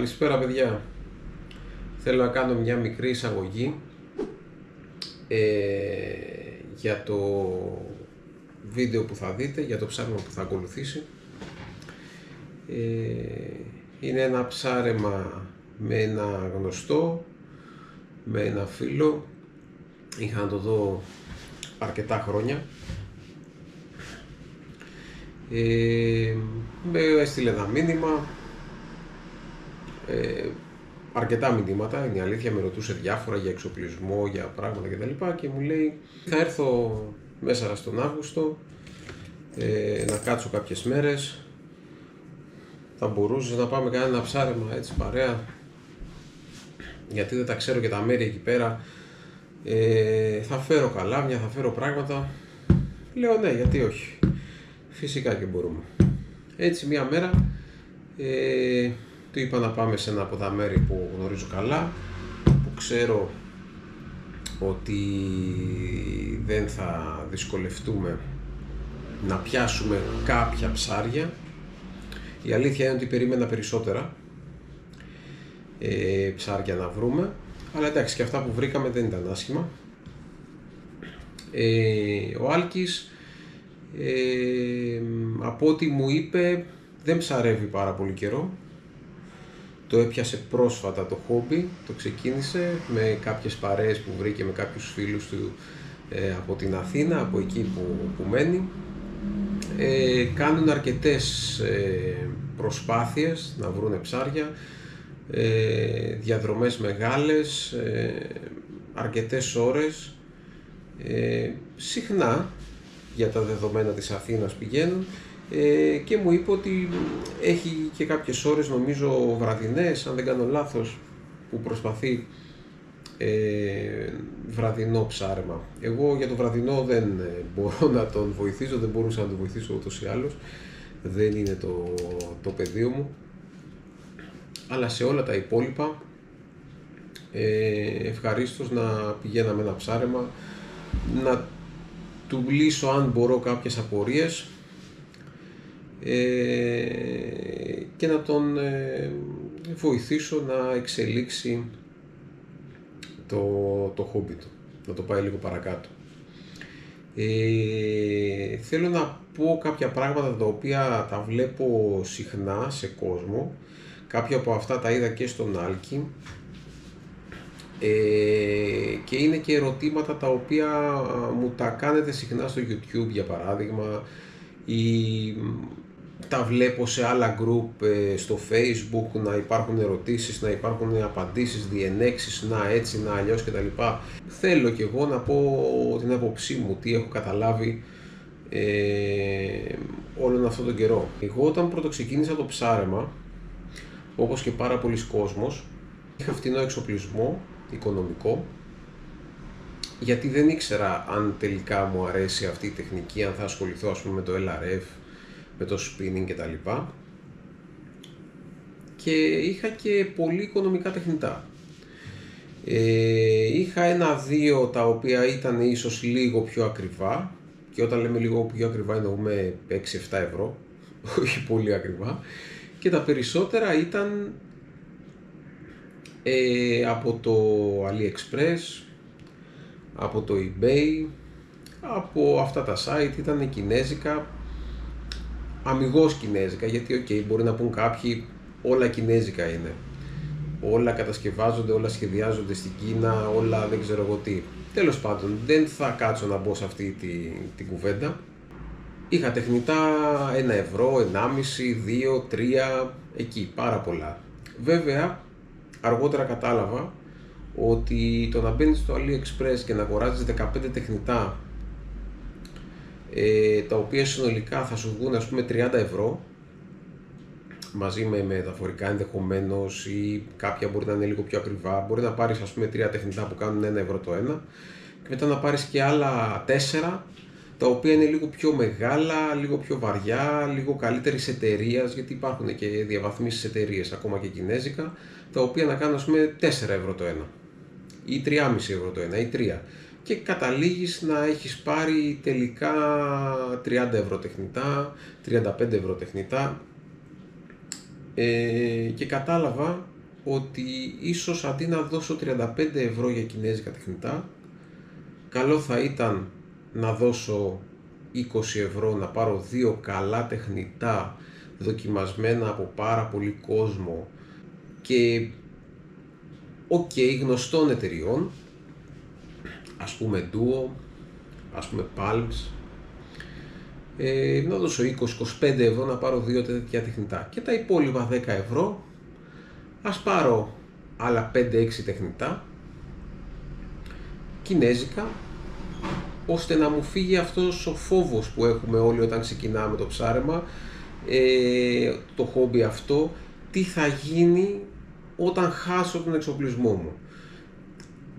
Καλησπέρα παιδιά. Θέλω να κάνω μια μικρή εισαγωγή για το βίντεο που θα δείτε, για το ψάρεμα που θα ακολουθήσει. Είναι ένα ψάρεμα με ένα γνωστό, με ένα φίλο. Είχα να το δω αρκετά χρόνια. Με έστειλε ένα μήνυμα, αρκετά μηνύματα, είναι η αλήθεια, με ρωτούσε διάφορα για εξοπλισμό, για πράγματα κτλ. Και μου λέει θα έρθω μέσα στον Αύγουστο, να κάτσω κάποιες μέρες, θα μπορούσες να πάμε κανένα ψάρεμα έτσι παρέα, γιατί δεν τα ξέρω και τα μέρη εκεί πέρα, θα φέρω καλάμια, θα φέρω πράγματα. Λέω ναι, γιατί όχι, φυσικά και μπορούμε. Έτσι μια μέρα του είπα να πάμε σε ένα από τα μέρη που γνωρίζω καλά, που ξέρω ότι δεν θα δυσκολευτούμε να πιάσουμε κάποια ψάρια. Η αλήθεια είναι ότι περίμενα περισσότερα ψάρια να βρούμε, αλλά εντάξει, και αυτά που βρήκαμε δεν ήταν άσχημα. Ο Άλκης, από ό,τι μου είπε, δεν ψαρεύει πάρα πολύ καιρό. Το έπιασε πρόσφατα το χόμπι, το ξεκίνησε με κάποιες παρέες που βρήκε, με κάποιους φίλους του από την Αθήνα, από εκεί που μένει. Κάνουν αρκετές προσπάθειες να βρούνε ψάρια, διαδρομές μεγάλες, αρκετές ώρες, συχνά για τα δεδομένα της Αθήνας πηγαίνουν, και μου είπε ότι έχει και κάποιες ώρες, νομίζω βραδινές, αν δεν κάνω λάθος, που προσπαθεί βραδινό ψάρεμα. Εγώ για το βραδινό δεν μπορώ να τον βοηθήσω, δεν μπορούσα να τον βοηθήσω ούτως ή άλλως, δεν είναι το πεδίο μου, αλλά σε όλα τα υπόλοιπα ευχαρίστως να πηγαίναμε ένα ψάρεμα, να του λύσω αν μπορώ κάποιες απορίες, και να τον βοηθήσω να εξελίξει το χόμπι του, να το πάει λίγο παρακάτω. Θέλω να πω κάποια πράγματα τα οποία τα βλέπω συχνά σε κόσμο. Κάποια από αυτά τα είδα και στον Άλκη, και είναι και ερωτήματα τα οποία μου τα κάνετε συχνά στο YouTube, για παράδειγμα, ή τα βλέπω σε άλλα group στο Facebook, να υπάρχουν ερωτήσεις, να υπάρχουν απαντήσεις, διενέξεις, να έτσι, να αλλιώς κτλ. Θέλω και εγώ να πω την άποψή μου, τι έχω καταλάβει όλον αυτόν τον καιρό. Εγώ όταν πρώτο ξεκίνησα το ψάρεμα, όπως και πάρα πολλοί κόσμος, είχα φτηνό εξοπλισμό, οικονομικό, γιατί δεν ήξερα αν τελικά μου αρέσει αυτή η τεχνική, αν θα ασχοληθώ ας πούμε με το LRF, με το spinning κτλ. Και είχα και πολύ οικονομικά τεχνητά. Είχα ένα-δύο τα οποία ήταν ίσως λίγο πιο ακριβά, και όταν λέμε λίγο πιο ακριβά εννοούμε 6-7 ευρώ, όχι πολύ ακριβά, και τα περισσότερα ήταν από το AliExpress, από το eBay, από αυτά τα site, ήταν κινέζικα, αμιγώς κινέζικα, γιατί ok, μπορεί να πούν κάποιοι όλα κινέζικα είναι, όλα κατασκευάζονται, όλα σχεδιάζονται στην Κίνα, όλα δεν ξέρω εγώ τι. Τέλος πάντων, δεν θα κάτσω να μπω σε αυτή την κουβέντα. Είχα τεχνητά 1 ευρώ, 1,5, 2, 3, εκεί, πάρα πολλά. Βέβαια, αργότερα κατάλαβα ότι το να μπαίνεις στο AliExpress και να αγοράζεις 15 τεχνητά, τα οποία συνολικά θα σου βγουν ας πούμε 30 ευρώ, μαζί με μεταφορικά ενδεχομένως, ή κάποια μπορεί να είναι λίγο πιο ακριβά. Μπορεί να πάρεις ας πούμε 3 τεχνητά που κάνουν 1 ευρώ το ένα, και μετά να πάρεις και άλλα 4 τα οποία είναι λίγο πιο μεγάλα, λίγο πιο βαριά, λίγο καλύτερης εταιρείας, γιατί υπάρχουν και διαβαθμίσεις εταιρείες, ακόμα και κινέζικα, τα οποία να κάνουν ας πούμε 4 ευρώ το ένα, ή 3,5 ευρώ το ένα, ή 3. Και καταλήγεις να έχεις πάρει τελικά 30 ευρώ τεχνητά, 35 ευρώ τεχνητά, και κατάλαβα ότι ίσως αντί να δώσω 35 ευρώ για κινέζικα τεχνητά, καλό θα ήταν να δώσω 20 ευρώ να πάρω 2 καλά τεχνητά δοκιμασμένα από πάρα πολύ κόσμο και γνωστών εταιριών, ας πούμε Duo, ας πούμε Palms, να δώσω 20-25 ευρώ να πάρω 2 τέτοια τεχνητά και τα υπόλοιπα 10 ευρώ ας πάρω άλλα 5-6 τεχνητά κινέζικα, ώστε να μου φύγει αυτός ο φόβος που έχουμε όλοι όταν ξεκινάμε το ψάρεμα, το χόμπι αυτό, τι θα γίνει όταν χάσω τον εξοπλισμό μου.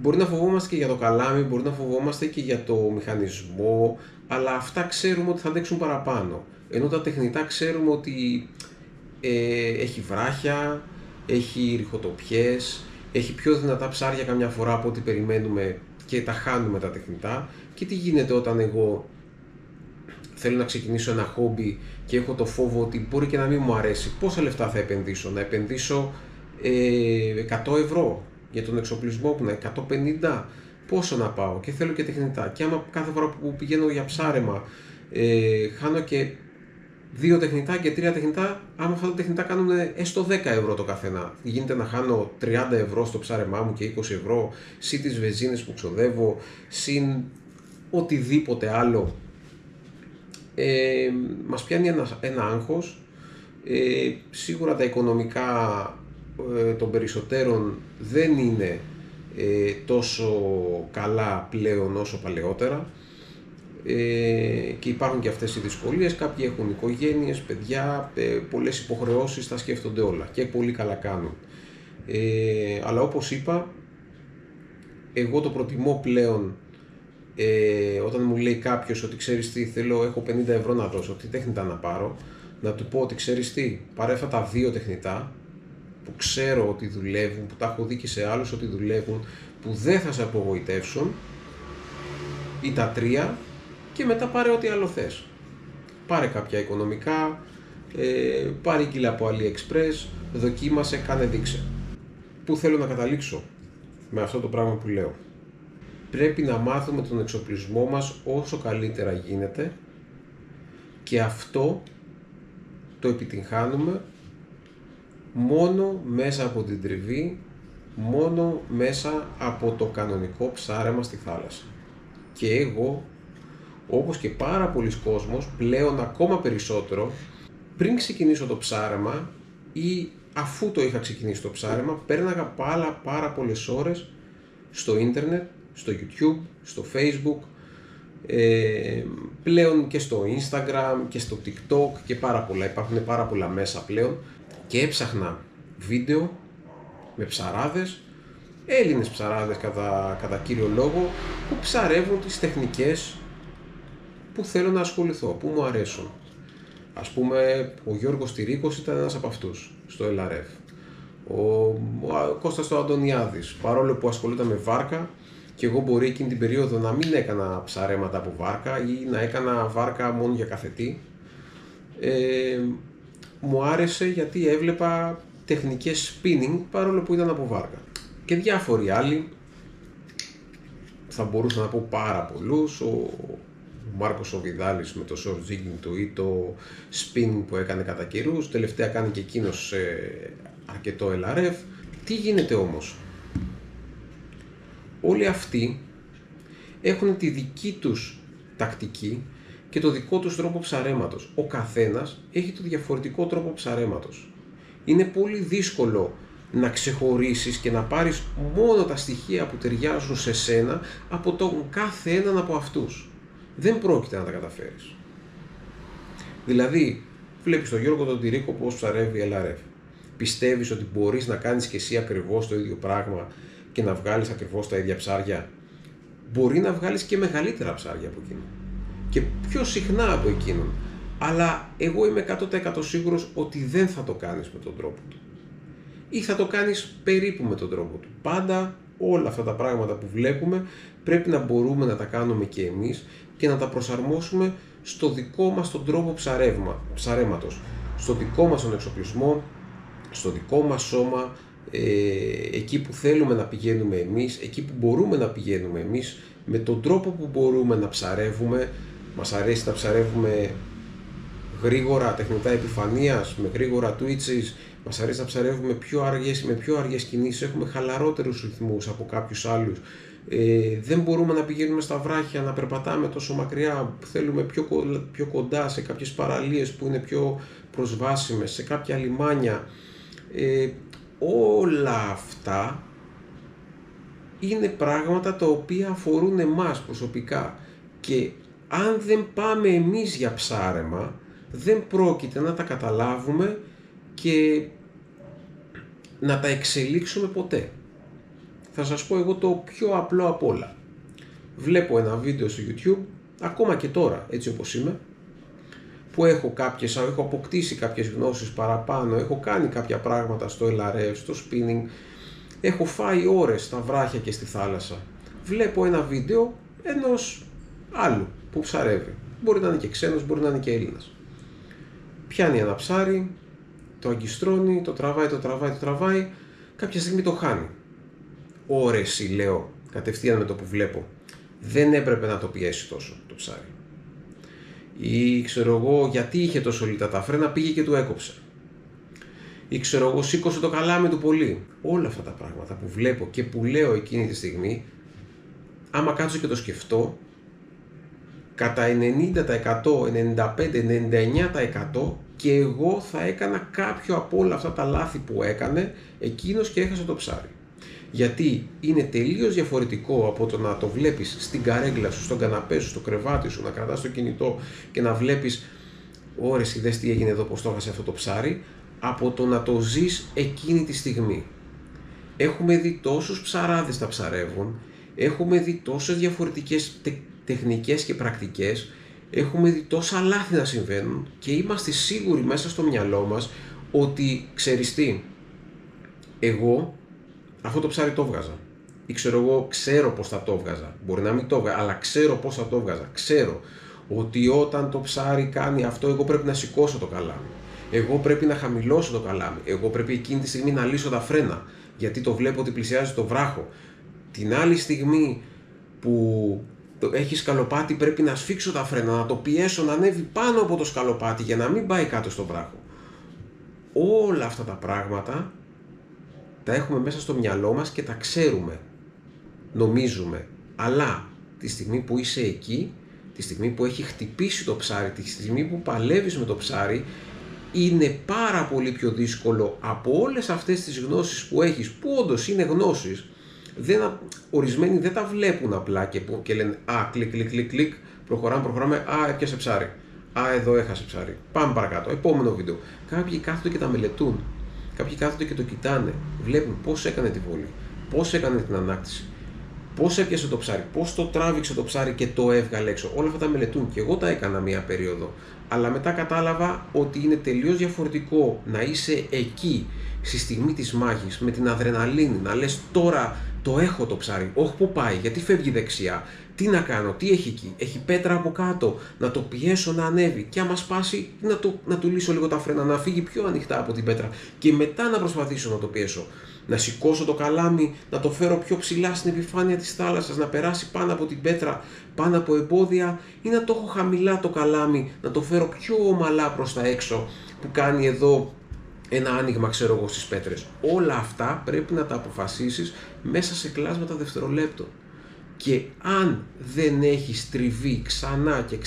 Μπορεί να φοβόμαστε και για το καλάμι, μπορεί να φοβόμαστε και για το μηχανισμό, αλλά αυτά ξέρουμε ότι θα αντέξουν παραπάνω. Ενώ τα τεχνητά ξέρουμε ότι έχει βράχια, έχει ρηχοτοπιές, έχει πιο δυνατά ψάρια καμιά φορά από ό,τι περιμένουμε και τα χάνουμε τα τεχνητά. Και τι γίνεται όταν εγώ θέλω να ξεκινήσω ένα χόμπι και έχω το φόβο ότι μπορεί και να μην μου αρέσει. Πόσα λεφτά θα επενδύσω? Να επενδύσω 100 ευρώ για τον εξοπλισμό μου, 150, πόσο να πάω? Και θέλω και τεχνητά. Και άμα κάθε φορά που πηγαίνω για ψάρεμα χάνω και 2 τεχνητά και 3 τεχνητά, άμα αυτά τα τεχνητά κάνουν έστω 10 ευρώ το καθένα, γίνεται να χάνω 30 ευρώ στο ψάρεμά μου και 20 ευρώ, συν τις βενζίνες που ξοδεύω, συν οτιδήποτε άλλο. Μας πιάνει ένα άγχος. Σίγουρα τα οικονομικά των περισσότερων δεν είναι τόσο καλά πλέον όσο παλαιότερα, και υπάρχουν και αυτές οι δυσκολίες. Κάποιοι έχουν οικογένειες, παιδιά, πολλές υποχρεώσεις, τα σκέφτονται όλα και πολύ καλά κάνουν. Αλλά όπως είπα, εγώ το προτιμώ πλέον, όταν μου λέει κάποιος ότι ξέρεις τι, έχω 50 ευρώ να δώσω, τι τεχνητά να πάρω, να του πω ότι ξέρεις τι, πάρε αυτά τα 2 τεχνητά που ξέρω ότι δουλεύουν, που τα έχω δει και σε άλλους ότι δουλεύουν, που δεν θα σε απογοητεύσουν, ή τα 3, και μετά πάρε ό,τι άλλο θες. Πάρε κάποια οικονομικά, πάρε κύλα από AliExpress, δοκίμασε, κάνε, δείξε. Πού θέλω να καταλήξω με αυτό το πράγμα που λέω? Πρέπει να μάθουμε τον εξοπλισμό μας όσο καλύτερα γίνεται, και αυτό το επιτυγχάνουμε μόνο μέσα από την τριβή, μόνο μέσα από το κανονικό ψάρεμα στη θάλασσα. Και εγώ, όπως και πάρα πολλοί κόσμος, πλέον ακόμα περισσότερο, πριν ξεκινήσω το ψάρεμα ή αφού το είχα ξεκινήσει το ψάρεμα, πέρναγα πάρα πολλές ώρες στο ίντερνετ, στο YouTube, στο Facebook, πλέον και στο Instagram και στο TikTok και πάρα πολλά. Υπάρχουν πάρα πολλά μέσα πλέον, και έψαχνα βίντεο με ψαράδες, Έλληνες ψαράδες κατά κύριο λόγο, που ψαρεύουν τις τεχνικές που θέλω να ασχοληθώ, που μου αρέσουν. Ας πούμε, ο Γιώργος Τυρίκος ήταν ένας από αυτούς στο LRF. Ο Κώστας ο Αντωνιάδης, παρόλο που ασχολούνταν με βάρκα, και εγώ μπορεί εκείνη την περίοδο να μην έκανα ψαρέματα από βάρκα ή να έκανα βάρκα μόνο για καθετή, μου άρεσε γιατί έβλεπα τεχνικές spinning παρόλο που ήταν από βάρκα. Και διάφοροι άλλοι, θα μπορούσα να πω πάρα πολλούς, ο Μάρκος ο Βιδάλης με το short jigging του ή το spinning που έκανε κατά καιρούς, τελευταία κάνει και εκείνος αρκετό LRF. Τι γίνεται όμως? Όλοι αυτοί έχουν τη δική τους τακτική και το δικό τους τρόπο ψαρέματος. Ο καθένας έχει το διαφορετικό τρόπο ψαρέματος. Είναι πολύ δύσκολο να ξεχωρίσεις και να πάρεις μόνο τα στοιχεία που ταιριάζουν σε σένα από τον κάθε έναν από αυτούς. Δεν πρόκειται να τα καταφέρεις. Δηλαδή, βλέπεις τον Γιώργο τον Τυρίκο πώς ψαρεύει LRF. Πιστεύεις ότι μπορείς να κάνεις και εσύ ακριβώς το ίδιο πράγμα και να βγάλεις ακριβώς τα ίδια ψάρια? Μπορεί να βγάλεις και μεγαλύτερα ψάρια από εκείνον και πιο συχνά από εκείνον, αλλά εγώ είμαι 100% σίγουρος ότι δεν θα το κάνεις με τον τρόπο του, ή θα το κάνεις περίπου με τον τρόπο του. Πάντα όλα αυτά τα πράγματα που βλέπουμε πρέπει να μπορούμε να τα κάνουμε και εμείς και να τα προσαρμόσουμε στο δικό μας τον τρόπο ψαρέματος, στο δικό μας τον εξοπλισμό, στο δικό μας σώμα, εκεί που θέλουμε να πηγαίνουμε εμείς, εκεί που μπορούμε να πηγαίνουμε εμείς, με τον τρόπο που μπορούμε να ψαρεύουμε. Μας αρέσει να ψαρεύουμε γρήγορα τεχνητά επιφανείας, με γρήγορα twitches, μας αρέσει να ψαρεύουμε με πιο αργές κινήσεις, έχουμε χαλαρότερους ρυθμούς από κάποιους άλλους. Δεν μπορούμε να πηγαίνουμε στα βράχια, να περπατάμε τόσο μακριά, θέλουμε πιο κοντά σε κάποιες παραλίες που είναι πιο προσβάσιμες, σε κάποια λιμάνια. Όλα αυτά είναι πράγματα τα οποία αφορούν εμάς προσωπικά, και αν δεν πάμε εμείς για ψάρεμα, δεν πρόκειται να τα καταλάβουμε και να τα εξελίξουμε ποτέ. Θα σας πω εγώ το πιο απλό απ' όλα. Βλέπω ένα βίντεο στο YouTube, ακόμα και τώρα, έτσι όπως είμαι, που έχω αποκτήσει κάποιες γνώσεις παραπάνω, έχω κάνει κάποια πράγματα στο LRF, στο spinning, έχω φάει ώρες στα βράχια και στη θάλασσα. Βλέπω ένα βίντεο ενός άλλου που ψαρεύει. Μπορεί να είναι και ξένος, μπορεί να είναι και Έλληνας. Πιάνει ένα ψάρι, το αγκιστρώνει, το τραβάει, κάποια στιγμή το χάνει. Ωρες, λέω, κατευθείαν με το που βλέπω. Δεν έπρεπε να το πιέσει τόσο το ψάρι. Ή ξέρω εγώ, γιατί είχε τόσο λιτά τα φρένα, πήγε και του έκοψε. Ή ξέρω εγώ, σήκωσε το καλάμι του πολύ. Όλα αυτά τα πράγματα που βλέπω και που λέω εκείνη τη στιγμή, άμα κάτσω και το σκεφτώ, κατά 90%, 95%, 99% και εγώ θα έκανα κάποιο από όλα αυτά τα λάθη που έκανε εκείνος και έχασα το ψάρι. Γιατί είναι τελείως διαφορετικό από το να το βλέπεις στην καρέγκλα σου, στον καναπέ σου, στο κρεβάτι σου, να κρατάς το κινητό και να βλέπεις ώρες, είδες τι έγινε εδώ, πως το έχασε αυτό το ψάρι, από το να το ζεις εκείνη τη στιγμή. Έχουμε δει τόσους ψαράδες να ψαρεύουν, έχουμε δει τόσες διαφορετικές τεχνικές και πρακτικές, έχουμε δει τόσα λάθη να συμβαίνουν και είμαστε σίγουροι μέσα στο μυαλό μας ότι ξέρεις τι, εγώ αυτό το ψάρι το βγάζα. Ή ξέρω πως θα το βγάζα. Μπορεί να μην το βγάζα, αλλά ξέρω πως θα το βγάζα. Ξέρω ότι όταν το ψάρι κάνει αυτό, εγώ πρέπει να σηκώσω το καλάμι. Εγώ πρέπει να χαμηλώσω το καλάμι. Εγώ πρέπει εκείνη τη στιγμή να λύσω τα φρένα, γιατί το βλέπω ότι πλησιάζει το βράχο. Την άλλη στιγμή που έχει σκαλοπάτι, πρέπει να σφίξω τα φρένα, να το πιέσω να ανέβει πάνω από το σκαλοπάτι για να μην πάει κάτω στο βράχο. Όλα αυτά τα πράγματα τα έχουμε μέσα στο μυαλό μας και τα ξέρουμε, νομίζουμε, αλλά τη στιγμή που είσαι εκεί, τη στιγμή που έχει χτυπήσει το ψάρι, τη στιγμή που παλεύεις με το ψάρι, είναι πάρα πολύ πιο δύσκολο από όλες αυτές τις γνώσεις που έχεις, που όντως είναι γνώσεις. Ορισμένοι δεν τα βλέπουν απλά και λένε «Α, κλικ, προχωράμε, α, έπιασε ψάρι, α, εδώ έχασε ψάρι, πάμε παρακάτω, επόμενο βίντεο». Κάποιοι κάθονται και τα μελετούν. Κάποιοι κάθονται και το κοιτάνε, βλέπουν πώς έκανε τη βόλη, πώς έκανε την ανάκτηση, πώς έπιασε το ψάρι, πώς το τράβηξε το ψάρι και το έβγαλε έξω. Όλα αυτά τα μελετούν και εγώ τα έκανα μία περίοδο. Αλλά μετά κατάλαβα ότι είναι τελείως διαφορετικό να είσαι εκεί, στη στιγμή της μάχης, με την αδρεναλίνη, να λες τώρα το έχω το ψάρι, όχι που πάει, γιατί φεύγει δεξιά, τι να κάνω, τι έχει εκεί, έχει πέτρα από κάτω, να το πιέσω να ανέβει και άμα σπάσει να του λύσω λίγο τα φρένα, να φύγει πιο ανοιχτά από την πέτρα και μετά να προσπαθήσω να το πιέσω. Να σηκώσω το καλάμι, να το φέρω πιο ψηλά στην επιφάνεια της θάλασσας, να περάσει πάνω από την πέτρα, πάνω από εμπόδια, ή να το έχω χαμηλά το καλάμι, να το φέρω πιο ομαλά προς τα έξω, που κάνει εδώ ένα άνοιγμα, ξέρω εγώ, στις πέτρες. Όλα αυτά πρέπει να τα αποφασίσεις μέσα σε κλάσματα δευτερολέπτων. Και αν δεν έχεις τριβή ξανά και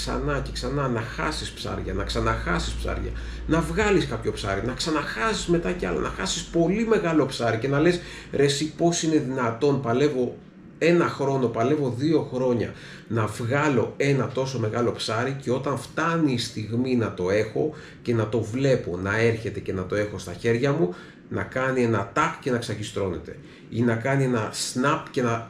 ξανά να χάσεις ψάρια, να ξαναχάσεις ψάρια, να βγάλεις κάποιο ψάρι, να ξαναχάσεις μετά κι άλλο, να χάσεις πολύ μεγάλο ψάρι και να λες «Ρε εσύ πώς είναι δυνατόν, παλεύω 1 χρόνο, παλεύω 2 χρόνια να βγάλω ένα τόσο μεγάλο ψάρι και όταν φτάνει η στιγμή να το έχω και να το βλέπω να έρχεται και να το έχω στα χέρια μου, να κάνει ένα τάκ και να ξακιστρώνεται ή να κάνει ένα snap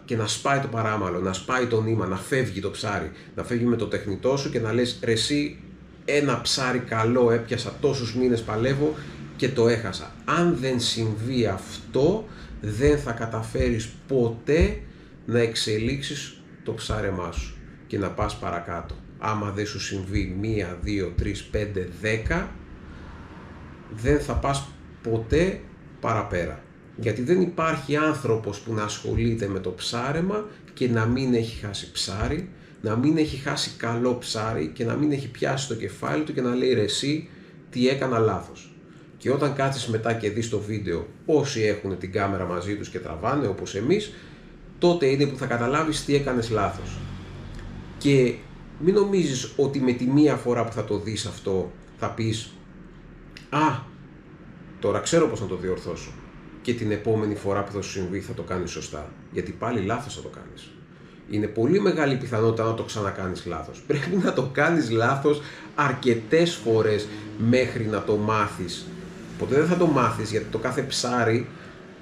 και να σπάει το παράμαλο, να σπάει το νήμα, να φεύγει το ψάρι, να φεύγει με το τεχνητό σου και να λες «Ρε εσύ, ένα ψάρι καλό έπιασα, τόσους μήνες παλεύω και το έχασα». Αν δεν συμβεί αυτό, δεν θα καταφέρεις ποτέ να εξελίξεις το ψάρεμά σου και να πας παρακάτω. Άμα δεν σου συμβεί 1, 2, 3, 5, 10, δεν θα πας ποτέ παραπέρα. Γιατί δεν υπάρχει άνθρωπος που να ασχολείται με το ψάρεμα και να μην έχει χάσει ψάρι, να μην έχει χάσει καλό ψάρι και να μην έχει πιάσει το κεφάλι του και να λέει ρε εσύ τι έκανα λάθος. Και όταν κάτσεις μετά και δεις το βίντεο, όσοι έχουν την κάμερα μαζί τους και τραβάνε όπως εμείς, τότε είναι που θα καταλάβεις τι έκανες λάθος. Και μην νομίζεις ότι με τη μία φορά που θα το δεις αυτό θα πεις «Α, τώρα ξέρω πώς να το διορθώσω» και την επόμενη φορά που θα σου συμβεί θα το κάνεις σωστά. Γιατί πάλι λάθος θα το κάνεις. Είναι πολύ μεγάλη πιθανότητα να το ξανακάνεις λάθος. Πρέπει να το κάνεις λάθος αρκετές φορές μέχρι να το μάθεις. Ποτέ δεν θα το μάθεις γιατί το κάθε ψάρι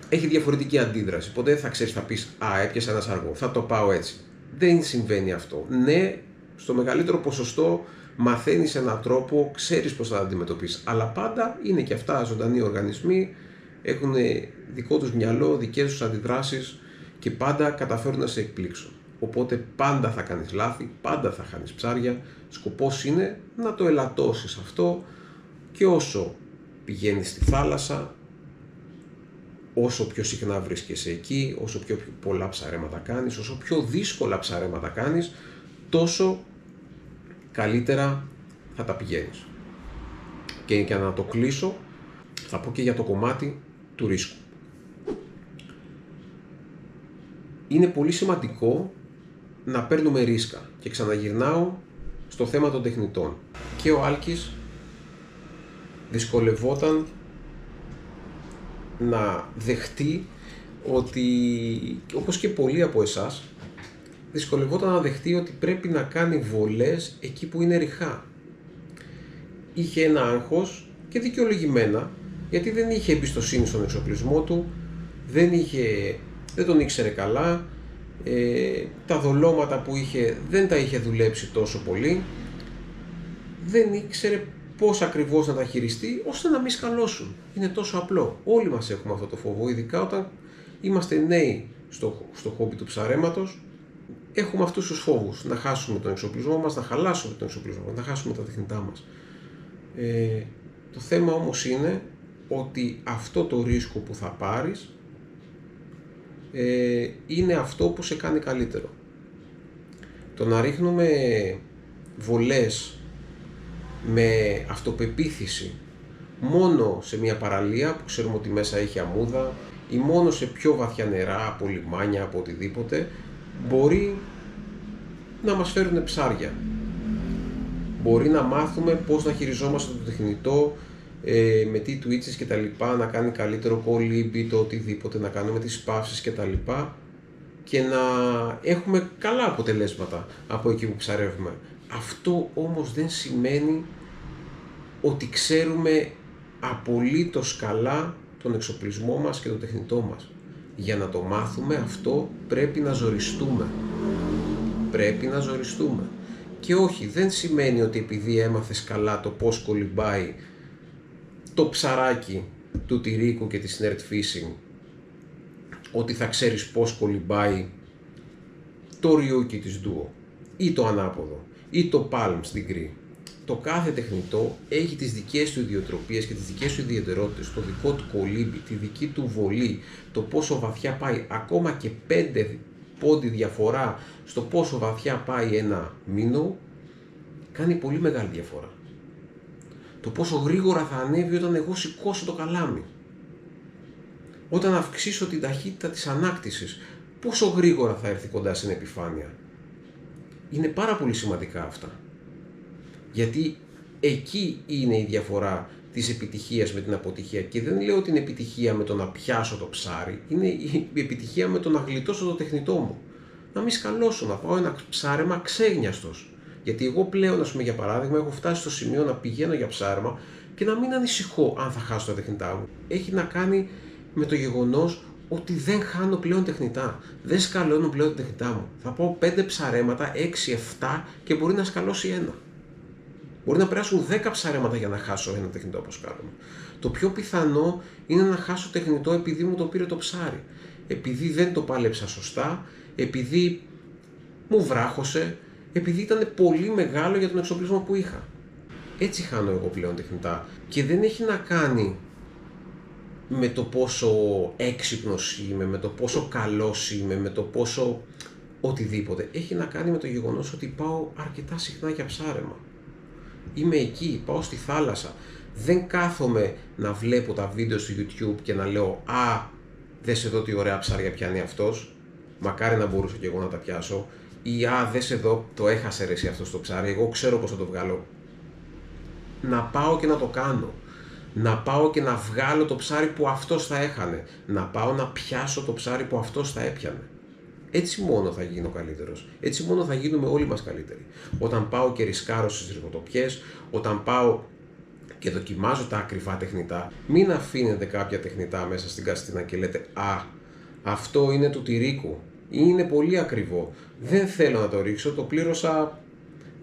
έχει διαφορετική αντίδραση. Ποτέ δεν θα ξέρεις, θα πεις «Α, έπιασα ένα σαργό, θα το πάω έτσι». Δεν συμβαίνει αυτό. Ναι, στο μεγαλύτερο ποσοστό μαθαίνεις έναν τρόπο, ξέρεις πώς θα τα αντιμετωπίσεις. Αλλά πάντα είναι και αυτά ζωντανοί οργανισμοί, έχουν δικό τους μυαλό, δικές τους αντιδράσεις και πάντα καταφέρουν να σε εκπλήξουν. Οπότε πάντα θα κάνεις λάθη, πάντα θα χάνεις ψάρια. Σκοπός είναι να το ελαττώσεις αυτό και όσο πηγαίνεις στη θάλασσα, όσο πιο συχνά βρίσκεσαι εκεί, όσο πιο πολλά ψαρέματα κάνεις, όσο πιο δύσκολα ψαρέματα κάνεις, τόσο καλύτερα θα τα πηγαίνεις. Και για να το κλείσω, θα πω και για το κομμάτι του ρίσκου. Είναι πολύ σημαντικό να παίρνουμε ρίσκα και ξαναγυρνάω στο θέμα των τεχνητών. Και ο Άλκης δυσκολευόταν να δεχτεί ότι, όπως και πολλοί από εσάς, δυσκολευόταν να δεχτεί ότι πρέπει να κάνει βολές εκεί που είναι ρηχά. Είχε ένα άγχος και δικαιολογημένα, γιατί δεν είχε εμπιστοσύνη στον εξοπλισμό του, δεν τον ήξερε καλά, τα δολώματα που είχε δεν τα είχε δουλέψει τόσο πολύ, δεν ήξερε πώς ακριβώς να τα χειριστεί ώστε να μην σκαλώσουν. Είναι τόσο απλό. Όλοι μας έχουμε αυτό το φόβο, ειδικά όταν είμαστε νέοι στο χόμπι του ψαρέματος. Έχουμε αυτούς τους φόβους, να χάσουμε τον εξοπλισμό μας, να χαλάσουμε τον εξοπλισμό μας, να χάσουμε τα τεχνητά μας. Το θέμα όμως είναι ότι αυτό το ρίσκο που θα πάρεις είναι αυτό που σε κάνει καλύτερο. Το να ρίχνουμε βολές με αυτοπεποίθηση μόνο σε μια παραλία που ξέρουμε ότι μέσα έχει αμμούδα ή μόνο σε πιο βαθιά νερά, από λιμάνια, από οτιδήποτε, μπορεί να μας φέρουν ψάρια. Μπορεί να μάθουμε πώς να χειριζόμαστε το τεχνητό, με τι twitches και τα λοιπά, να κάνει καλύτερο κολύμπι, το οτιδήποτε, να κάνουμε τις παύσεις και τα λοιπά και να έχουμε καλά αποτελέσματα από εκεί που ψαρεύουμε. Αυτό όμως δεν σημαίνει ότι ξέρουμε απολύτως καλά τον εξοπλισμό μας και το τεχνητό μας. Για να το μάθουμε αυτό πρέπει να ζοριστούμε. Πρέπει να ζοριστούμε. Και όχι, δεν σημαίνει ότι επειδή έμαθες καλά το πώς κολυμπάει το ψαράκι του τυρίκου και της net fishing, ότι θα ξέρεις πώς κολυμπάει το ριούκι της Duo ή το ανάποδο ή το Palm στην Κρή. Το κάθε τεχνητό έχει τις δικές του ιδιοτροπίες και τις δικές του ιδιαιτερότητες, το δικό του κολύμπι, τη δική του βολή, το πόσο βαθιά πάει, ακόμα και 5 πόντι διαφορά στο πόσο βαθιά πάει ένα μήνο, κάνει πολύ μεγάλη διαφορά. Το πόσο γρήγορα θα ανέβει όταν εγώ σηκώσω το καλάμι. Όταν αυξήσω την ταχύτητα της ανάκτησης, πόσο γρήγορα θα έρθει κοντά στην επιφάνεια. Είναι πάρα πολύ σημαντικά αυτά. Γιατί εκεί είναι η διαφορά της επιτυχίας με την αποτυχία. Και δεν λέω την επιτυχία με το να πιάσω το ψάρι, είναι η επιτυχία με το να γλιτώσω το τεχνητό μου. Να μην σκαλώσω, να πάω ένα ψάρεμα ξέγνιαστος. Γιατί εγώ πλέον, ας πούμε, για παράδειγμα, έχω φτάσει στο σημείο να πηγαίνω για ψάρεμα και να μην ανησυχώ αν θα χάσω τα τεχνητά μου. Έχει να κάνει με το γεγονός ότι δεν χάνω πλέον τεχνητά. Δεν σκαλώνω πλέον τα τεχνητά μου. Θα πάω 5 ψαρέματα, 6-7 και μπορεί να σκαλώσει ένα. Μπορεί να περάσουν 10 ψαρέματα για να χάσω ένα τεχνητό από σκάλωμα. Το πιο πιθανό είναι να χάσω τεχνητό επειδή μου το πήρε το ψάρι. Επειδή δεν το πάλεψα σωστά, επειδή μου βράχωσε, επειδή ήταν πολύ μεγάλο για τον εξοπλισμό που είχα. Έτσι χάνω εγώ πλέον τεχνητά. Και δεν έχει να κάνει με το πόσο έξυπνος είμαι, με το πόσο καλός είμαι, με το πόσο οτιδήποτε. Έχει να κάνει με το γεγονός ότι πάω αρκετά συχνά για ψάρεμα. Είμαι εκεί, πάω στη θάλασσα. Δεν κάθομαι να βλέπω τα βίντεο στο YouTube και να λέω «Α, δες εδώ τι ωραία ψάρια πιάνει αυτός, μακάρι να μπορούσα και εγώ να τα πιάσω» ή «Α, δες εδώ, το έχασε ρε εσύ αυτό το ψάρι, εγώ ξέρω πώς θα το βγάλω». Να πάω και να το κάνω. Να πάω και να βγάλω το ψάρι που αυτός θα έχανε. Να πάω να πιάσω το ψάρι που αυτός θα έπιανε. Έτσι μόνο θα γίνω καλύτερος. Έτσι μόνο θα γίνουμε όλοι μας καλύτεροι. Όταν πάω και ρισκάρω στις ριχοτοπιές, όταν πάω και δοκιμάζω τα ακριβά τεχνητά, μην αφήνετε κάποια τεχνητά μέσα στην καστίνα και λέτε «Α, αυτό είναι του τυρίκου, είναι πολύ ακριβό, δεν θέλω να το ρίξω, το πλήρωσα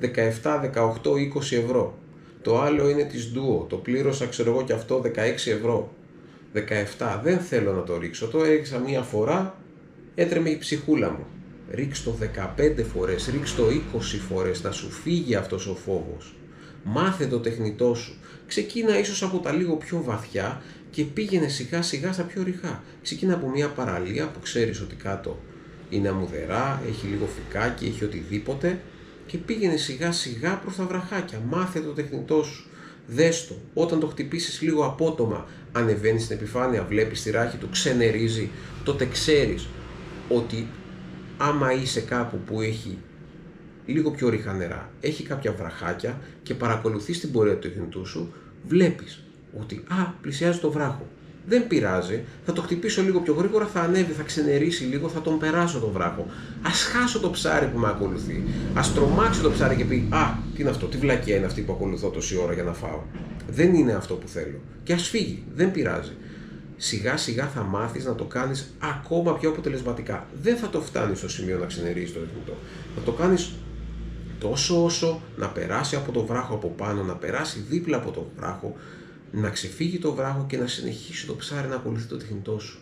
17, 18, 20 ευρώ». Το άλλο είναι της Duo, το πλήρωσα ξέρω εγώ και αυτό 16 ευρώ, 17, δεν θέλω να το ρίξω, το έριξα μία φορά, έτρεμε η ψυχούλα μου. Ρίξ το 15 φορές, ρίξ το 20 φορές, θα σου φύγει αυτός ο φόβος. Μάθε το τεχνητό σου. Ξεκίνα ίσως από τα λίγο πιο βαθιά και πήγαινε σιγά σιγά στα πιο ρηχά. Ξεκίνα από μια παραλία που ξέρεις ότι κάτω είναι αμμουδερά, έχει λίγο φυκάκι, έχει οτιδήποτε και πήγαινε σιγά σιγά προς τα βραχάκια. Μάθε το τεχνητό σου. Δες το. Όταν το χτυπήσεις λίγο απότομα, ανεβαίνει στην επιφάνεια, βλέπεις τη ράχη του, ξενερίζει, τότε ξέρεις ότι άμα είσαι κάπου που έχει λίγο πιο ρίχα νερά, έχει κάποια βραχάκια και παρακολουθείς την πορεία του τεχνητού σου, βλέπεις ότι πλησιάζει το βράχο. Δεν πειράζει, θα το χτυπήσω λίγο πιο γρήγορα, θα ανέβει, θα ξενερίσει λίγο, θα τον περάσω τον βράχο. Ας χάσω το ψάρι που με ακολουθεί. Ας τρομάξει το ψάρι και πει τι είναι αυτό, τι βλακιά είναι αυτή που ακολουθώ τόση ώρα για να φάω. Δεν είναι αυτό που θέλω. Και ας φύγει, δεν πειράζει. Σιγά σιγά θα μάθεις να το κάνεις ακόμα πιο αποτελεσματικά. Δεν θα το φτάνεις στο σημείο να ξενερίζεις το τεχνητό. Θα το κάνεις τόσο όσο να περάσει από το βράχο από πάνω, να περάσει δίπλα από το βράχο, να ξεφύγει το βράχο και να συνεχίσει το ψάρι να ακολουθεί το τεχνητό σου.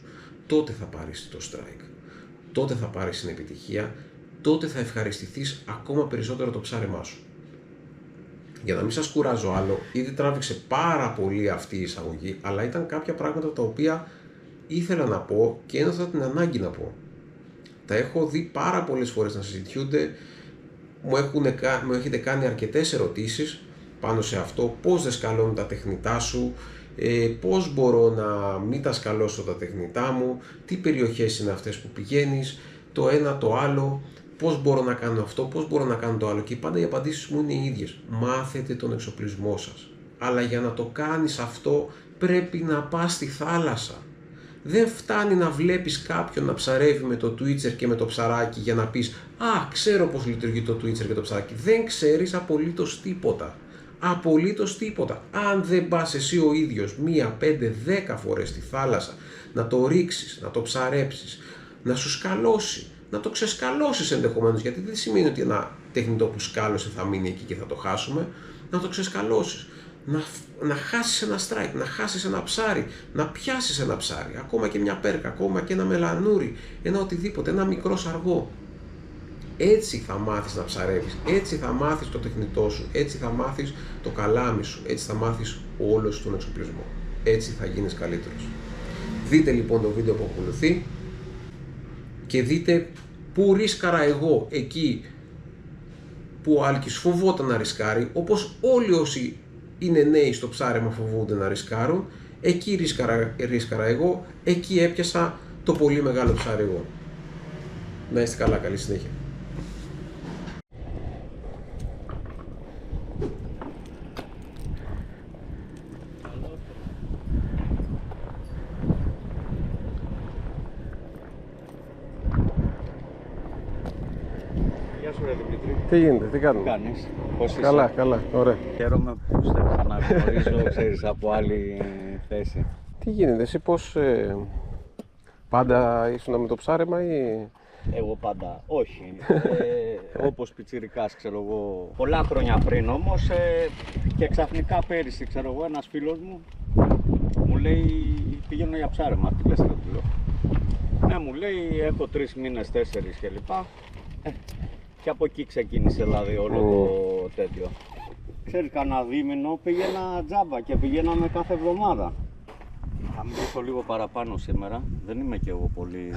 Τότε θα πάρεις το strike. Τότε θα πάρεις την επιτυχία. Τότε θα ευχαριστηθείς ακόμα περισσότερο το ψάριμά σου. Για να μην σας κουράζω άλλο, ήδη τράβηξε πάρα πολύ αυτή η εισαγωγή, αλλά ήταν κάποια πράγματα τα οποία ήθελα να πω και ένωθα την ανάγκη να πω. Τα έχω δει πάρα πολλές φορές να συζητιούνται, μου έχετε κάνει αρκετές ερωτήσεις πάνω σε αυτό, πώς δεν σκαλώνουν τα τεχνητά σου, πώς μπορώ να μην τα σκαλώσω τα τεχνητά μου, τι περιοχές είναι αυτές που πηγαίνεις, το ένα το άλλο, πώς μπορώ να κάνω αυτό, πώς μπορώ να κάνω το άλλο, και πάντα οι απαντήσεις μου είναι οι ίδιες. Μάθετε τον εξοπλισμό σας. Αλλά για να το κάνεις αυτό πρέπει να πας στη θάλασσα. Δεν φτάνει να βλέπεις κάποιον να ψαρεύει με το Twitcher και με το ψαράκι για να πεις ξέρω πώς λειτουργεί το Twitcher και το ψαράκι. Δεν ξέρεις απολύτως τίποτα. Απολύτως τίποτα. Αν δεν πας εσύ ο ίδιος 1, 5, 10 φορές στη θάλασσα να το ρίξεις, να το ψαρέψεις, να σου σκαλώσει, να το ξεσκαλώσεις ενδεχομένως, γιατί δεν σημαίνει ότι ένα τεχνητό που σκάλωσε θα μείνει εκεί και θα το χάσουμε, να το ξεσκαλώσεις, να χάσεις ένα strike, να χάσεις ένα ψάρι, να πιάσεις ένα ψάρι, ακόμα και μια πέρκα, ακόμα και ένα μελανούρι, ένα οτιδήποτε, ένα μικρό σαργό. Έτσι θα μάθεις να ψαρεύεις, έτσι θα μάθεις το τεχνητό σου, έτσι θα μάθεις το καλάμι σου, έτσι θα μάθεις όλο τον εξοπλισμό. Έτσι θα γίνεις καλύτερος. Δείτε λοιπόν το βίντεο που ακολουθεί και δείτε πού ρίσκαρα εγώ εκεί που ο Άλκης φοβόταν να ρισκάρει, όπως όλοι όσοι είναι νέοι στο ψάρεμα φοβούνται να ρισκάρουν, εκεί ρίσκαρα εγώ, εκεί έπιασα το πολύ μεγάλο ψάρι εγώ. Να είστε καλά, καλή συνέχεια. Γεια σου ρε Δημήτρη. Τι γίνεται, τι κάνουμε? Κάνεις, πώς είσαι? Καλά, καλά, ωραία. Χαίρομαι που σε ξαναγνωρίζω, ξέρεις, από άλλη θέση. Τι γίνεται, εσύ πώς πάντα ήσουν με το ψάρεμα ή... Εγώ πάντα, όχι. Όπως πιτσιρικάς, ξέρω εγώ, πολλά χρόνια πριν όμως, και ξαφνικά πέρυσι, ξέρω εγώ, ένας φίλος μου μου λέει πηγαίνω για ψάρεμα. Τι λες, του λέω. Ναι, μου λέει, έχω 3 μήνες, 4 κλπ. Και από εκεί ξεκίνησε δηλαδή όλο το τέτοιο. Ξέρεις, κανένα δίμηνο πήγαινα τζάμπα και πηγαίναμε κάθε εβδομάδα. μιλήσω λίγο παραπάνω σήμερα. Δεν είμαι και εγώ πολύ,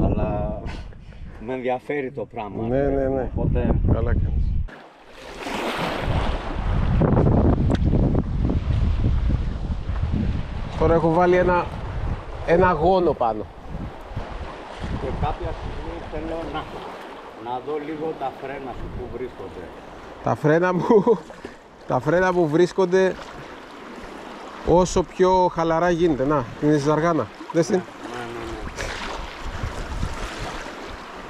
αλλά με ενδιαφέρει το πράγμα. Ναι. Οπότε... Καλά κάνεις. Τώρα έχω βάλει ένα γόνο πάνω. Και κάποια στιγμή θέλω να δω λίγο τα φρένα σου που βρίσκονται. Τα φρένα μου βρίσκονται όσο πιο χαλαρά γίνεται. Να, είναι η ζαργάνα. Δες την. Ναι.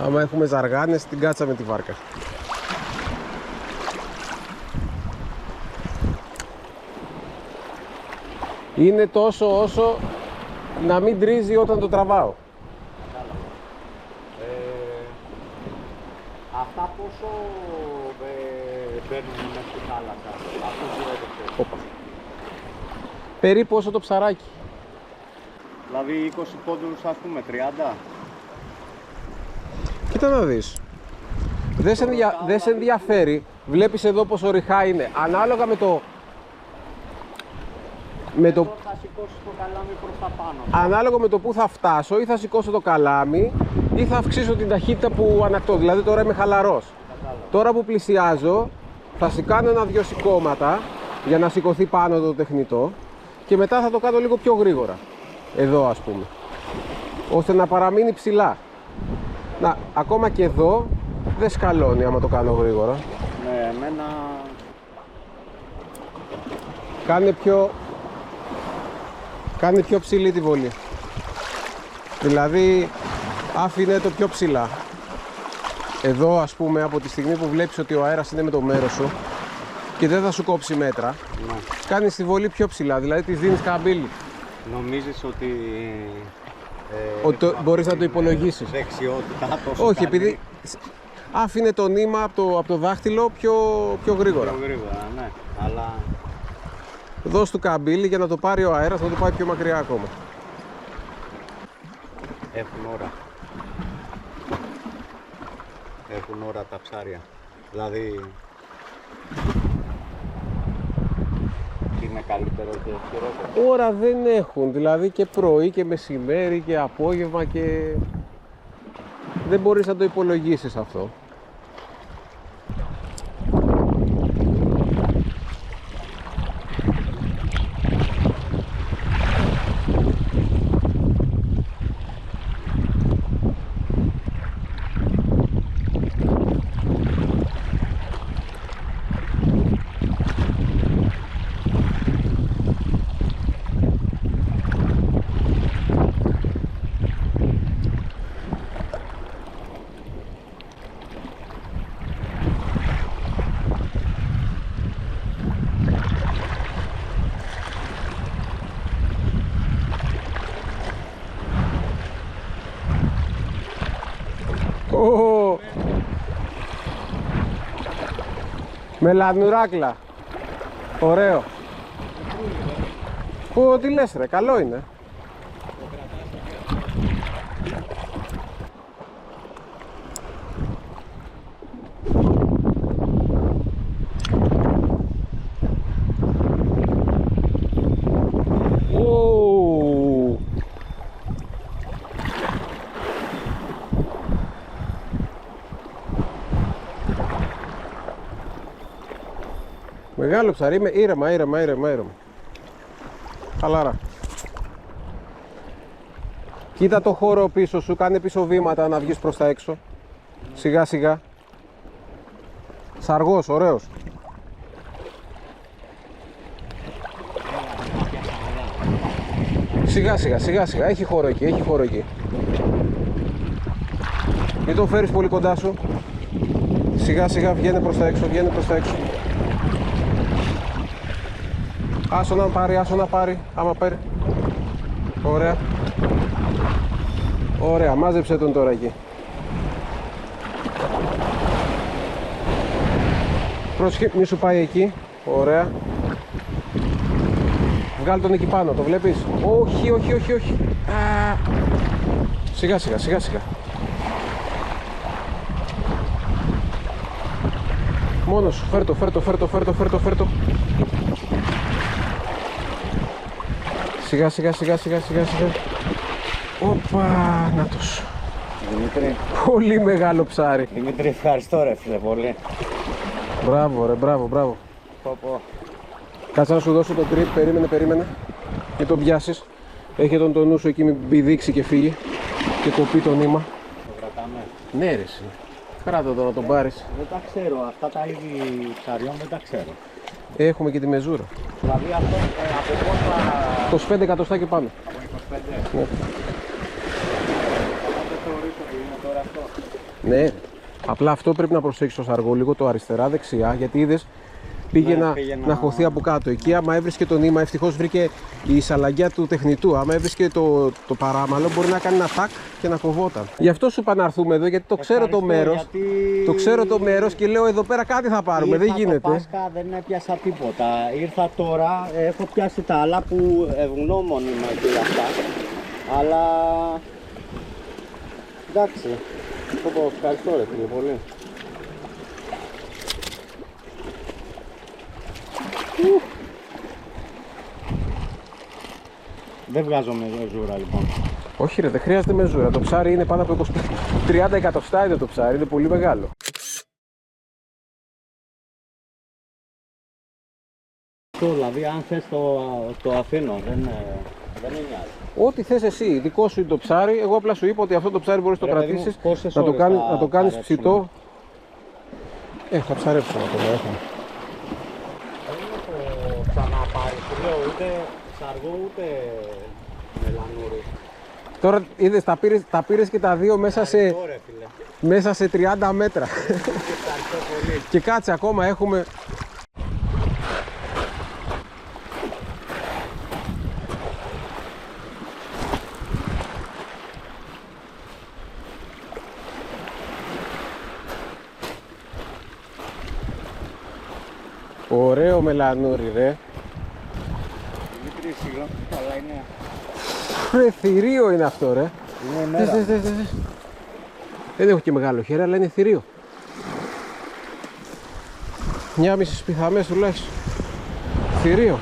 Άμα έχουμε ζαργάνες, την κάτσαμε τη βάρκα. Είναι τόσο όσο να μην τρίζει όταν το τραβάω. Αυτά πόσο μπαίνουν μέσα στη θάλασσα, αυτό που έδωσε. Περίπου όσο το ψαράκι. Δηλαδή 20 πόντους, ας πούμε, 30. Κοίτα να δεις. Δεν σε ενδιαφέρει. Βλέπεις εδώ πόσο ριχά είναι. Ανάλογα με το... Εδώ θα σηκώσεις το καλάμι προς τα πάνω. Ανάλογα με το που θα φτάσω, ή θα σηκώσω το καλάμι ή θα αυξήσω την ταχύτητα που ανακτώ. Δηλαδή τώρα είμαι χαλαρός. Τώρα που πλησιάζω θα σηκάνω ένα-δυο σηκώματα για να σηκωθεί πάνω το τεχνητό και μετά θα το κάνω λίγο πιο γρήγορα. Εδώ ας πούμε. Ώστε να παραμείνει ψηλά. Να, ακόμα και εδώ δεν σκαλώνει άμα το κάνω γρήγορα. Ναι, εμένα... Κάνε πιο ψηλή τη βολή. Δηλαδή άφηνε το πιο ψηλά. Εδώ ας πούμε από τη στιγμή που βλέπεις ότι ο αέρας είναι με το μέρος σου και δεν θα σου κόψει μέτρα, ναι, κάνεις τη βολή πιο ψηλά, δηλαδή της δίνεις καμπύλη. Νομίζεις ότι... μπορείς να το υπολογίσεις. Δεξιότητα τόσο Όχι, καλή. επειδή άφηνε το νήμα από το δάχτυλο πιο γρήγορα. Πιο γρήγορα, ναι, αλλά... Δώσ' του καμπύλη για να το πάρει ο αέρας, να το πάει πιο μακριά ακόμα. Έχουν ώρα. Έχουν ώρα τα ψάρια. Δηλαδή... είναι καλύτερο και χειρότερο. Ώρα δεν έχουν, δηλαδή και πρωί και μεσημέρι και απόγευμα και... δεν μπορείς να το υπολογίσεις αυτό. Μελανουράκλα. Ωραίο. Τι λες ρε, καλό είναι. Μεγάλο ψάρι, είμαι ήρεμα. Χαλάρα. Κοίτα το χώρο πίσω σου, κάνε πίσω βήματα να βγεις προς τα έξω. Σιγά σιγά. Σαργός, ωραίος. Σιγά σιγά, έχει χώρο εκεί. Μην το φέρεις πολύ κοντά σου. Σιγά σιγά, βγαίνει προς τα έξω. Άσο να πάρει, άμα πάρει. Ωραία, μάζεψε τον τώρα εκεί. Πρόσεχε, μη σου πάει εκεί. Ωραία. Βγάλ' τον εκεί πάνω, το βλέπεις? Όχι. Σιγά σιγά. Μόνος σου, φέρ' το. Σιγά σιγά σιγά σιγά σιγά σιγά. Οπα, νάτος. Δημήτρη. Πολύ μεγάλο ψάρι. Δημήτρη, ευχαριστώ ρε φίλε πολύ. Μπράβο ρε, μπράβο, μπράβο. Πω. Κάτσε να σου δώσω το τρίπ, περίμενε. Μην τον πιάσεις. Έχε τον το νου σου εκεί, μην πηδήξει και φύγει. Και κοπεί το νήμα. Το κρατάμε. Ναι ρε εσύ. Κράτα το να τον πάρεις. Δεν τα ξέρω, αυτά τα είδη ψαριών δεν τα ξέρω. Έχουμε και τη μεζούρα. Δηλαδή αυτό από πόσα... 25 εκατοστά και πάνω. Από 25. Ναι. Δεν θεωρείς ότι είναι τώρα αυτό. Ναι. Απλά αυτό πρέπει να προσέξεις το σαργό λίγο, το αριστερά-δεξιά, γιατί είδες πήγε, Ναι, να χωθεί από κάτω. Εκεί άμα έβρισκε το νήμα, ευτυχώς βρήκε η σαλαγκιά του τεχνητού. Άμα έβρισκε το παράμαλο, μπορεί να κάνει ένα τάκ και να κοβόταν. Γι' αυτό σου είπα να έρθουμε εδώ, γιατί το ξέρω το μέρος. Γιατί... Το ξέρω το μέρος και λέω εδώ πέρα κάτι θα πάρουμε. Ήρθα δεν γίνεται. Το Πάσχα δεν έπιασα τίποτα. Ήρθα τώρα, έχω πιάσει τα άλλα που ευγνώμων είμαι και για αυτά. Αλλά... εντάξει. Πω, ευχαριστώ ρε φίλε πολύ. Δεν βγάζω μεζούρα λοιπόν. Όχι ρε, δεν χρειάζεται μεζούρα. Το ψάρι είναι πάνω από 30 εκατοστά είναι το ψάρι, είναι πολύ μεγάλο. Δηλαδή αν θες το αφήνω, δεν με νοιάζει. Ό,τι θες εσύ, δικό σου είναι το ψάρι. Εγώ απλά σου είπα ότι αυτό το ψάρι μπορείς να το κρατήσεις, να το κάνεις ψητό. Θα ψαρέψουμε ακόμα, έχουμε. Δεν έχω ξαναπάρει φίλο, ούτε ψαργό ούτε μελανούρι. Τώρα είδες, τα πήρες και τα δύο μέσα σε 30 μέτρα. Και κάτσε ακόμα έχουμε... Ωραίο μελανούρι ρε. Δημήτρη, συγγνώμη, αλλά είναι... Ρε, θηρίο είναι αυτό ρε. Είναι μέρα. Δεν έχω και μεγάλο χέρι, αλλά είναι θηρίο. Μια μισή σπιθαμές τουλάχιστον. Θηρίο.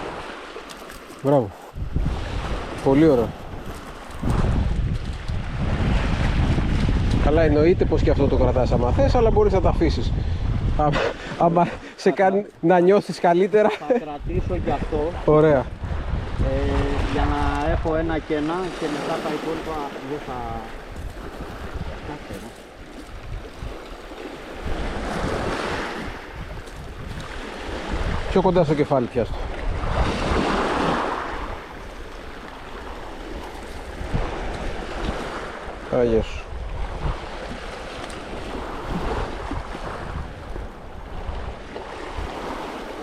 Μπράβο. Πολύ ωραίο. Καλά, εννοείται πως και αυτό το κρατάς άμα θες, αλλά μπορείς να το αφήσεις. Άμα σε κάνει να νιώθεις καλύτερα. Θα κρατήσω και αυτό. Ωραία. Για να έχω ένα και ένα και μετά τα υπόλοιπα δεν θα... Πιο κοντά στο κεφάλι πιάστο. Άγιε σου.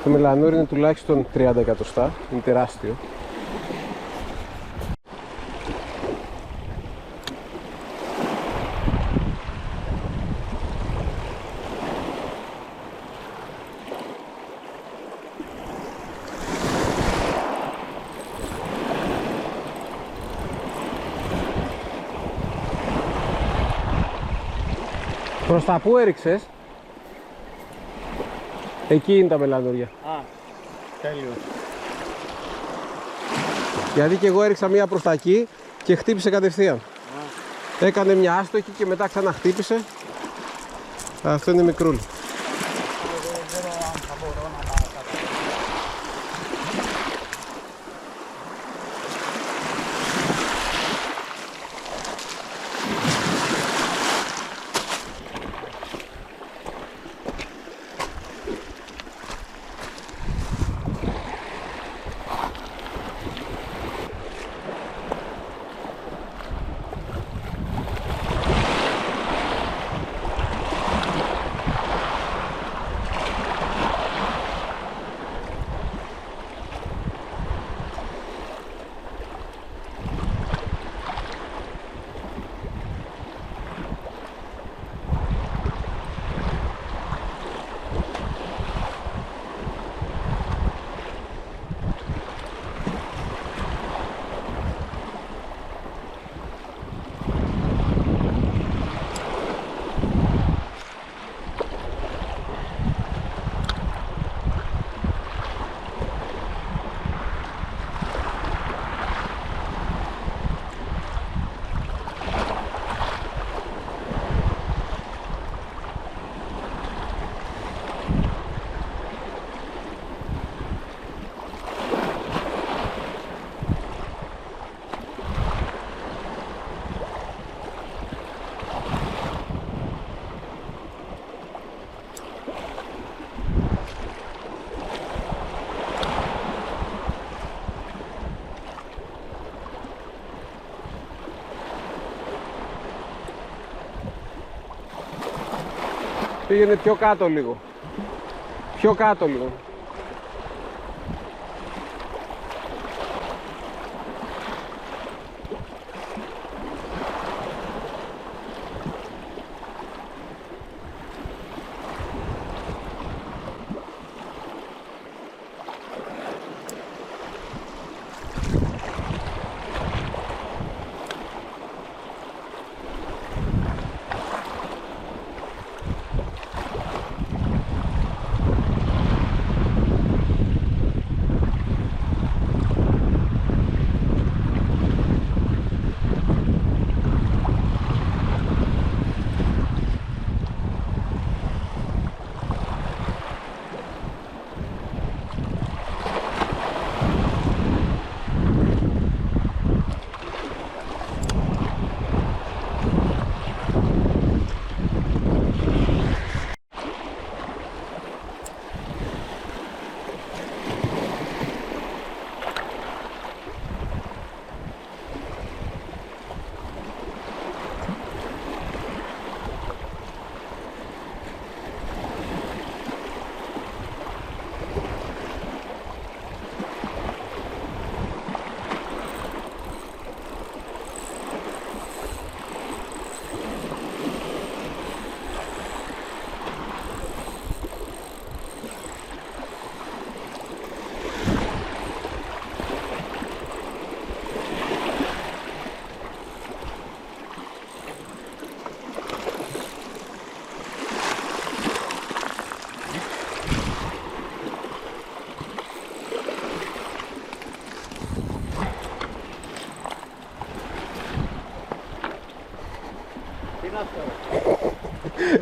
Το μελανούρι είναι τουλάχιστον 30 εκατοστά, είναι τεράστιο. Προς τα πού έριξες? Εκεί είναι τα μελανούρια. Α, τέλειο. Γιατί και εγώ έριξα μία προς τα εκεί και χτύπησε κατευθείαν. Έκανε μια άστοχη και μετά ξαναχτύπησε. Αυτό είναι μικρούλι. Πήγαινε πιο κάτω λίγο. Πιο κάτω λίγο.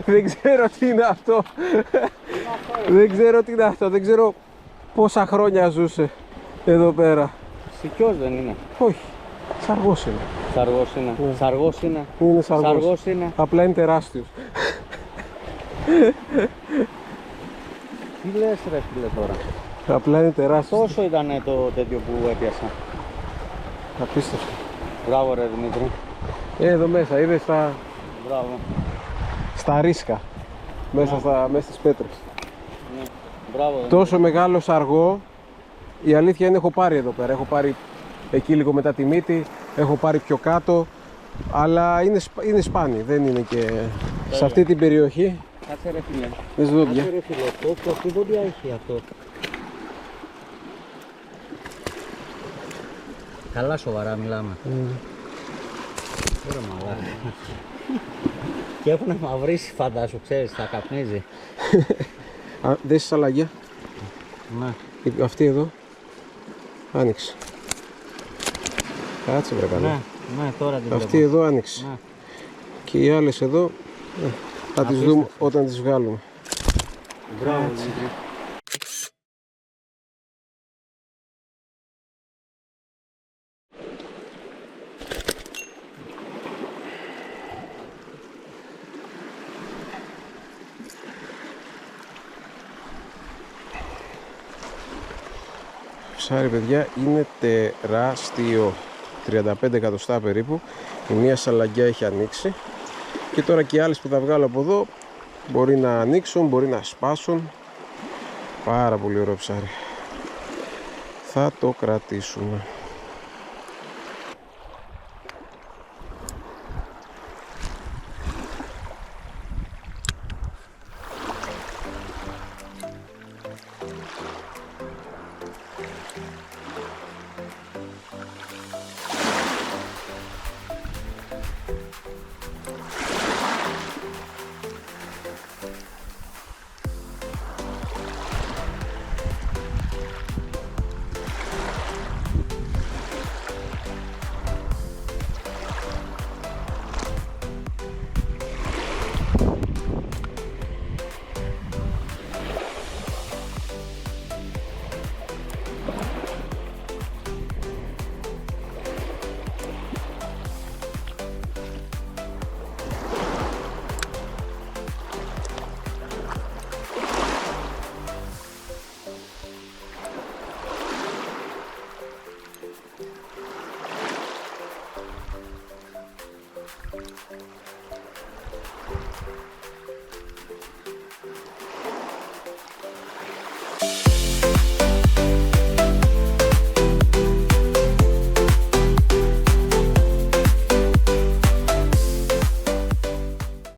Δεν ξέρω τι είναι αυτό. Δεν ξέρω τι είναι αυτό. Δεν ξέρω πόσα χρόνια ζούσε εδώ πέρα. Σικιός δεν είναι. Όχι. Σαργός είναι. Σαργός είναι. Ναι. Σαργός είναι. Είναι σαργός. Σαργός είναι. Απλά είναι τεράστιος. Τι λες ρε φίλε τώρα. Απλά είναι τεράστιος. Τόσο ήταν το τέτοιο που έπιασα. Απίστευτο. Μπράβο ρε Δημήτρη. Εδώ μέσα είδες Μπράβο. στα ρίσκα. Μέσα στις πέτρες. Ναι. Μπράβο. Τόσο μεγάλο σαργό, η αλήθεια είναι έχω πάρει εδώ πέρα. Έχω πάρει εκεί λίγο μετά τη μύτη, έχω πάρει πιο κάτω, αλλά είναι σπάνι, δεν είναι και σε αυτή την περιοχή. Κάτσε ρε φίλε. Δες δόντια. Κάτσε ρε φίλε. Τι δόντια έχει αυτό. Καλά σοβαρά μιλάμε. Ωραία μαλάκα. Και έχουν μαυρίσει φαντάσου, ξέρεις, θα καπνίζει. Δες τις αλλαγιά. Ναι. Αυτή εδώ. Άνοιξε. Κάτσε βρε καλά. Ναι, τώρα την Αυτή εδώ άνοιξε. Ναι. Και οι άλλες εδώ θα τις δούμε όταν τις βγάλουμε. Μπράβο. Ψάρι παιδιά είναι τεράστιο, 35 εκατοστά περίπου. Η μία σαλαγκιά έχει ανοίξει και τώρα και οι άλλες που θα βγάλω από εδώ μπορεί να ανοίξουν, μπορεί να σπάσουν. Πάρα πολύ ωραίο ψάρι, θα το κρατήσουμε.